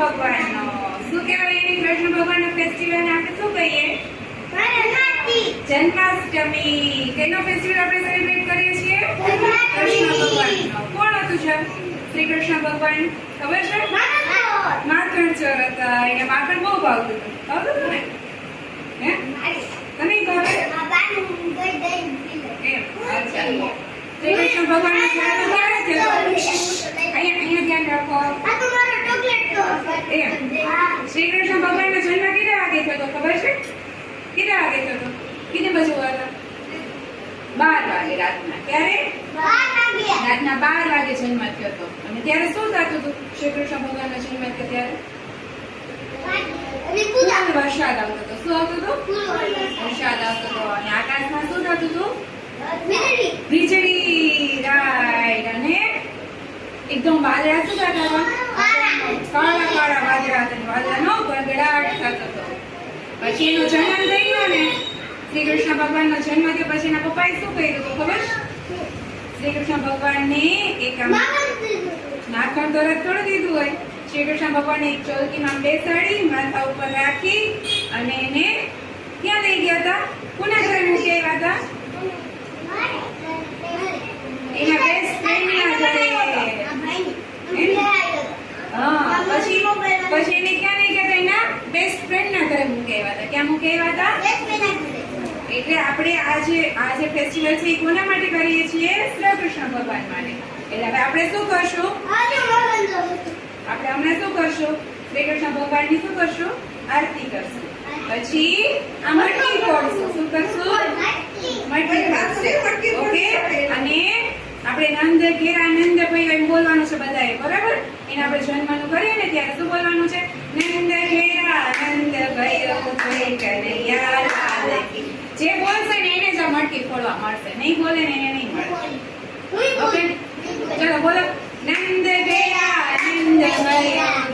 ભગવાનનો. શું કહેવાય એને? કૃષ્ણ ભગવાનનો ફેસ્ટિવલ આપણે શું કહીએ? જન્માષ્ટમી. કેનો ફેસ્ટિવલ આપણે સેલિબ્રેટ કરીએ છીએ? કૃષ્ણ ભગવાનનો. કોણ હતું છે શ્રી કૃષ્ણ ભગવાન? ખબર છે? માખણ ચોર હતા. એને માખણ બહુ ભાવતું હતું. ભાવતું હતું ને? હે? તને ભાવે? અચ્છા. શ્રી કૃષ્ણ ભગવાનનો જન્મ ક્યારે થયો? અહીંયા ધ્યાન રાખો. એમ. શ્રી કૃષ્ણ ભગવાનનો જન્મ કેટલા વાગે થયો હતો ખબર છે? કેટલા વાગે થયો હતો? કેટલી બજે हुआ था? 12 વાગે રાતના. ક્યારે? રાતના 12 વાગે જન્મ થયો હતો. અને ત્યારે શું થતું હતું? શ્રી કૃષ્ણ ભગવાનનો જન્મ થયો ત્યારે વરસાદ આવતો હતો. શું આવતું હતું? વરસાદ આવતો હતો. અને આકાશમાં શું થતું હતું? વીજળી. રાઈટ. અને એકદમ વાદળા શું થતા હતા? કાળા કાળા વાદળા હતા. વાદળાનો ગડગડાટ થતો હતો. પછી એનો જન્મ થઈ ગયો ને, શ્રી કૃષ્ણ ભગવાનનો જન્મ થયો પછી એના પપ્પાએ શું કર્યું હતું ખબર? શ્રી કૃષ્ણ ભગવાનને એક નાખણ તરત થોડું દીધું હોય. શ્રી કૃષ્ણ ભગવાનને એક ચોલકીમાં બેસાડી માથા ઉપર રાખી અને એને ક્યાં લઈ ગયા હતા? કોના ઘરે મૂકી આવ્યા હતા? એના બેસ્ટ ફ્રેન્ડના ઘરે. હા. પછી એને ક્યાં લઈ ગયા હતા? એના બેસ્ટ ફ્રેન્ડના ઘરે મૂકી આવ્યા હતા. ક્યાં મૂકી આવ્યા હતા? એટલે આપણે આજે ફેસ્ટિવલ છે એ કોના માટે કરીએ છીએ? શ્રી કૃષ્ણ ભગવાન માટે. એટલે હવે આપણે શું કરશું? આપણે હમણાં શું કરશું? શ્રી કૃષ્ણ ભગવાનની શું કરશું? આરતી કરશું. પછી આ મટકી ફોડશું. શું કરશું? મટકી ફોડશું. ઓકે. અને આપણે નંદ ઘેરા નંદ ભાઈ એમ બોલવાનું છે બધાએ. બરાબર? એને આપણે જન્મનું કરીએ ને ત્યારે શું બોલવાનું છે? નંદ ઘેરા નંદ ભાઈ કનૈયા લાલ કી. જે બોલશે ને એને જ આ મટકી ફોડવા મળશે. નહીં બોલે ને એને નહીં મળશે. ઓકે. ચલો બોલો. નંદ ગયા નંદ ગયા